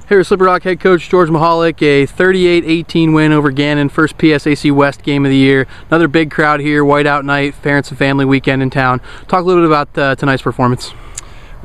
Here with Slippery Rock head coach George Mihalik, a 38-18 win over Gannon, first PSAC West game of the year. Another big crowd here, whiteout night, parents and family weekend in town. Talk a little bit about tonight's performance.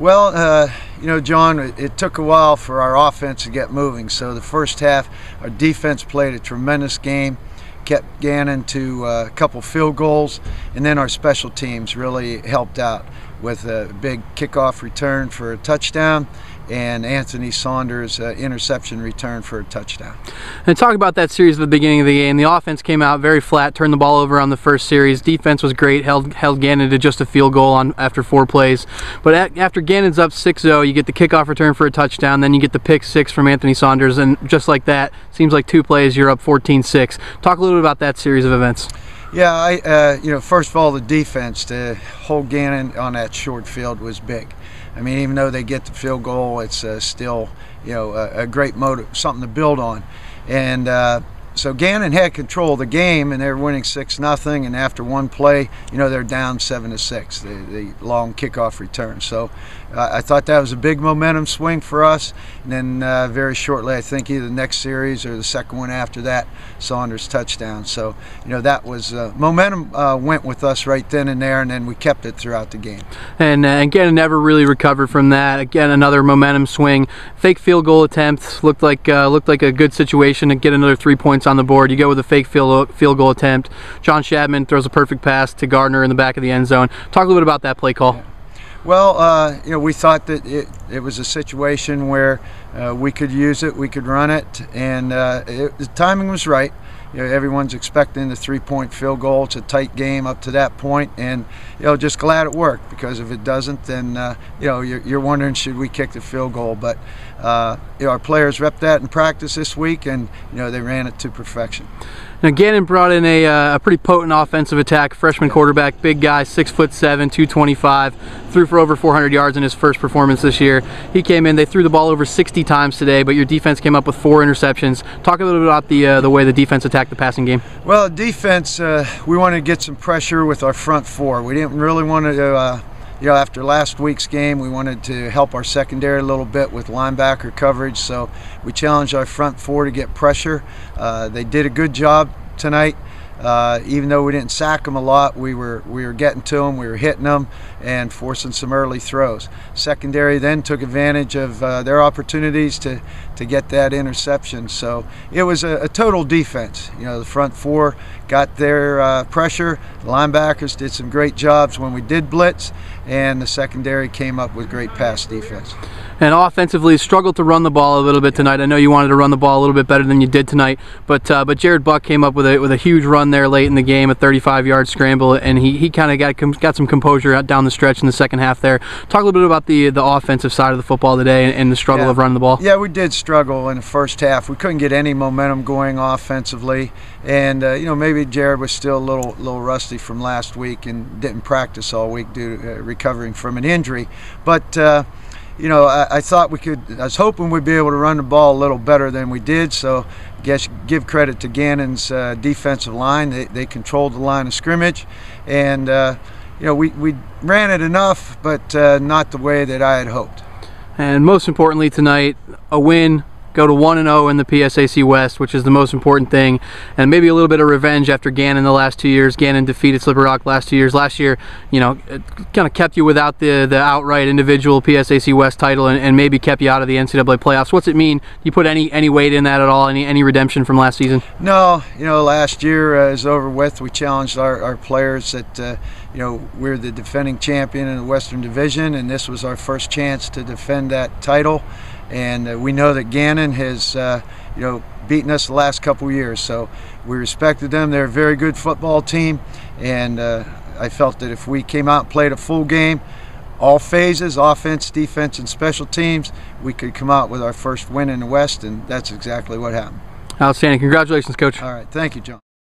Well, you know, John, it took a while for our offense to get moving. So the first half, our defense played a tremendous game, kept Gannon to a couple field goals, and then our special teams really helped out with a big kickoff return for a touchdown and Anthony Saunders' interception return for a touchdown. And talk about that series at the beginning of the game. The offense came out very flat, turned the ball over on the first series. Defense was great, held Gannon to just a field goal after 4 plays. But after Gannon's up 6-0, you get the kickoff return for a touchdown, then you get the pick 6 from Anthony Saunders, and just like that, seems like 2 plays, you're up 14-6. Talk a little bit about that series of events. Yeah, you know, first of all, the defense to hold Gannon on that short field was big. I mean, even though they get the field goal, it's still, you know, a great motive, something to build on. And so Gannon had control of the game, and they were winning 6-0. And after 1 play, you know, they're down 7-6. The long kickoff return. So I thought that was a big momentum swing for us. And then very shortly, I think either the next series or the second one after that, Saunders touchdown. So you know, that was momentum went with us right then and there, and then we kept it throughout the game. And Gannon never really recovered from that. Again, another momentum swing. Fake field goal attempt looked like a good situation to get another 3 points on the board. You go with a fake field goal attempt. John Shadman throws a perfect pass to Gardner in the back of the end zone. Talk a little bit about that play call. Yeah. Well, you know, we thought that it was a situation where we could use it, we could run it, and the timing was right. You know, everyone's expecting the 3-point field goal. It's a tight game up to that point, and you know, just glad it worked, because if it doesn't, then you know, you're wondering, should we kick the field goal? But you know, our players repped that in practice this week, and you know, they ran it to perfection. Now Gannon brought in a pretty potent offensive attack. Freshman quarterback, big guy, 6'7", 225, threw for over 400 yards in his first performance this year. He came in, they threw the ball over 60 times today, but your defense came up with 4 interceptions. Talk a little bit about the way the defense attacked the passing game. Well, defense, we wanted to get some pressure with our front 4. We didn't really want to, you know, after last week's game, we wanted to help our secondary a little bit with linebacker coverage, so we challenged our front 4 to get pressure. They did a good job tonight. Even though we didn't sack them a lot, we were getting to them, we were hitting them, and forcing some early throws. Secondary then took advantage of their opportunities to get that interception. So it was a total defense. You know, the front 4 got their pressure. The linebackers did some great jobs when we did blitz, and the secondary came up with great pass defense. And offensively, struggled to run the ball a little bit tonight. I know you wanted to run the ball a little bit better than you did tonight, but Jared Buck came up with a huge run there late in the game, a 35-yard scramble, and he kind of got some composure out down the stretch in the second half there. Talk a little bit about the offensive side of the football today and the struggle of running the ball. Yeah, we did struggle in the first half. We couldn't get any momentum going offensively, and you know, maybe Jared was still a little rusty from last week and didn't practice all week due to recovering from an injury, but you know, I thought I was hoping we'd be able to run the ball a little better than we did. So I guess give credit to Gannon's defensive line. They controlled the line of scrimmage, and you know, we ran it enough, but not the way that I had hoped. And most importantly tonight, a win. Go to 1-0 in the PSAC West, which is the most important thing, and maybe a little bit of revenge after Gannon the last 2 years. Gannon defeated Slippery Rock last 2 years. Last year, you know, it kind of kept you without the outright individual PSAC West title, and maybe kept you out of the NCAA playoffs. What's it mean? Do you put any weight in that at all? Any redemption from last season? No, you know, last year is over with. We challenged our players that you know, we're the defending champion in the Western Division, and this was our first chance to defend that title. And we know that Gannon has, you know, beaten us the last couple of years, so we respected them. They're a very good football team, and I felt that if we came out and played a full game, all phases, offense, defense, and special teams, we could come out with our first win in the West, and that's exactly what happened. Outstanding. Congratulations, Coach. All right. Thank you, John.